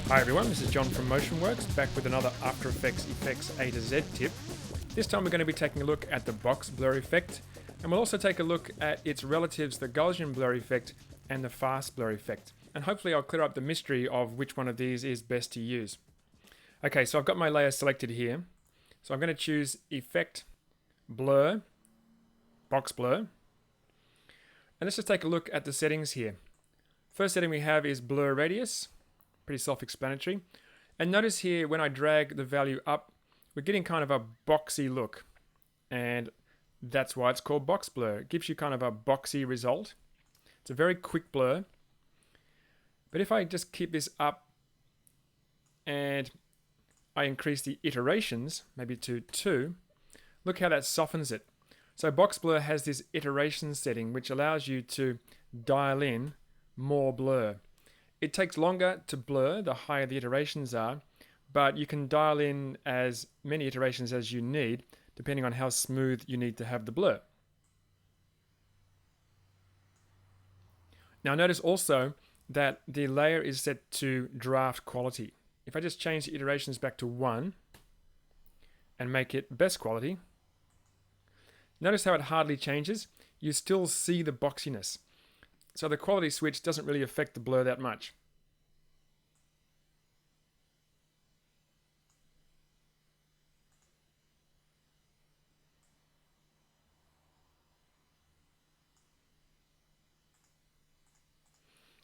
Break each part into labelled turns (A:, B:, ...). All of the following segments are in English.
A: Hi everyone, this is John from MotionWorks, back with another After Effects A to Z tip. This time we're going to be taking a look at the box blur effect, and we'll also take a look at its relatives, the Gaussian blur effect and the fast blur effect. And hopefully I'll clear up the mystery of which one of these is best to use. Okay, so I've got my layer selected here. So I'm going to choose Effect, Blur, Box Blur. And let's just take a look at the settings here. First setting we have is Blur Radius. Pretty self-explanatory. And notice here when I drag the value up, we're getting kind of a boxy look. And that's why it's called box blur. It gives you kind of a boxy result. It's a very quick blur. But if I just keep this up and I increase the iterations, maybe to 2, look how that softens it. So box blur has this iteration setting which allows you to dial in more blur. It takes longer to blur the higher the iterations are, but you can dial in as many iterations as you need, depending on how smooth you need to have the blur. Now notice also that the layer is set to draft quality. If I just change the iterations back to 1 and make it best quality, notice how it hardly changes. You still see the boxiness. So the quality switch doesn't really affect the blur that much.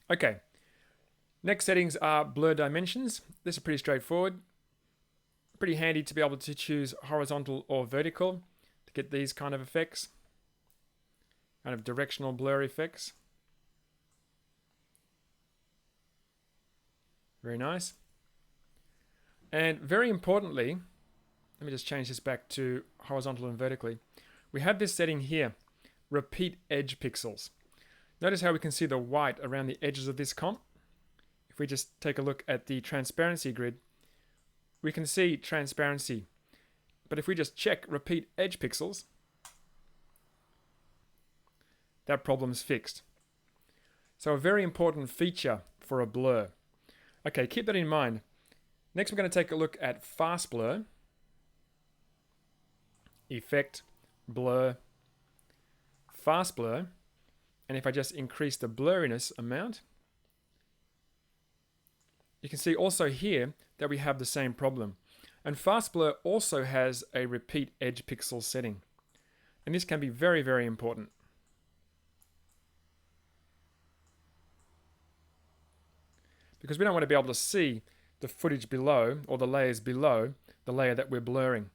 A: Okay, next settings are blur dimensions. This is pretty straightforward. Pretty handy to be able to choose horizontal or vertical to get these kind of effects, kind of directional blur effects. Very nice. And very importantly, let me just change this back to horizontal and vertically. We have this setting here, repeat edge pixels. Notice how we can see the white around the edges of this comp. If we just take a look at the transparency grid, we can see transparency. But if we just check repeat edge pixels, that problem's fixed. So a very important feature for a blur. Okay, keep that in mind. Next we're going to take a look at fast blur, effect, blur, fast blur, and if I just increase the blurriness amount, you can see also here that we have the same problem. And fast blur also has a repeat edge pixel setting. And this can be very, very important. Because we don't want to be able to see the footage below or the layers below the layer that we're blurring.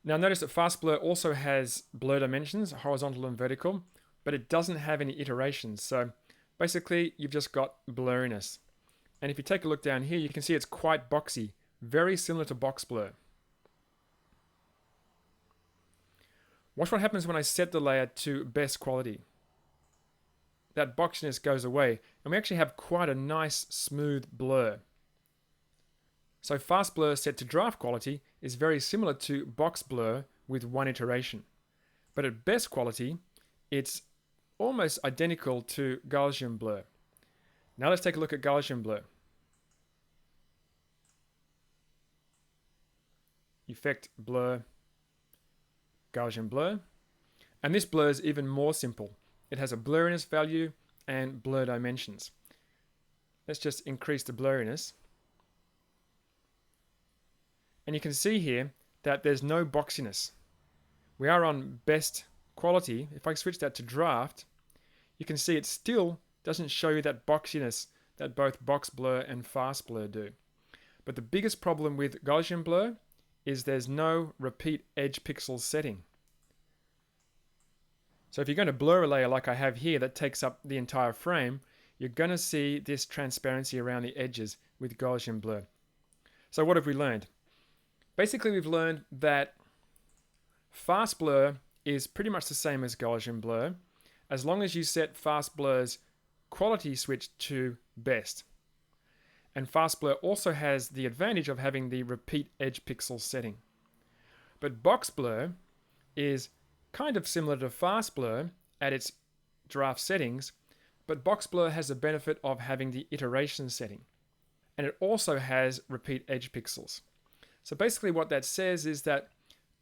A: Now notice that fast blur also has blur dimensions, horizontal and vertical, but it doesn't have any iterations. So basically you've just got blurriness. And if you take a look down here, you can see it's quite boxy, very similar to box blur. Watch what happens when I set the layer to best quality. That boxiness goes away, and we actually have quite a nice smooth blur. So fast blur set to draft quality is very similar to box blur with 1 iteration. But at best quality, it's almost identical to Gaussian blur. Now let's take a look at Gaussian blur. Effect, blur, Gaussian blur. And this blur is even more simple. It has a blurriness value and blur dimensions. Let's just increase the blurriness. And you can see here that there's no boxiness. We are on best quality. If I switch that to draft, you can see it still doesn't show you that boxiness that both box blur and fast blur do. But the biggest problem with Gaussian blur is there's no repeat edge pixel setting. So if you're going to blur a layer like I have here that takes up the entire frame, you're going to see this transparency around the edges with Gaussian blur. So what have we learned? Basically we've learned that fast blur is pretty much the same as Gaussian blur, as long as you set fast blur's quality switch to best. And fast blur also has the advantage of having the repeat edge pixel setting. But box blur is kind of similar to fast blur at its draft settings, but box blur has the benefit of having the iteration setting. and it also has repeat edge pixels. So basically what that says is that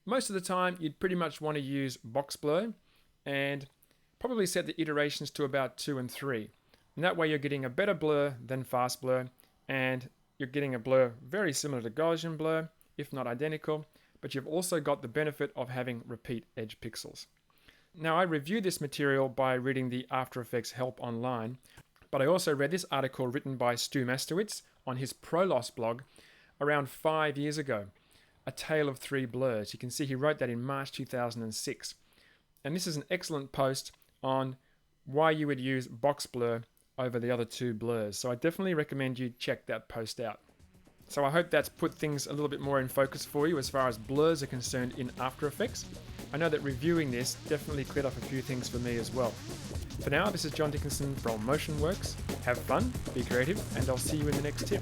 A: most of the time you'd pretty much want to use BoxBlur and probably set the iterations to about 2 and 3. And that way you're getting a better blur than fast blur, and you're getting a blur very similar to Gaussian blur, if not identical, but you've also got the benefit of having repeat edge pixels. Now, I reviewed this material by reading the After Effects help online, but I also read this article written by Stu Mastowitz on his ProLoss blog around 5 years ago, A Tale of Three Blurs. You can see he wrote that in March 2006. And this is an excellent post on why you would use BoxBlur over the other two blurs. So I definitely recommend you check that post out. So I hope that's put things a little bit more in focus for you as far as blurs are concerned in After Effects. I know that reviewing this definitely cleared up a few things for me as well. For now, this is John Dickinson from MotionWorks. Have fun, be creative, and I'll see you in the next tip.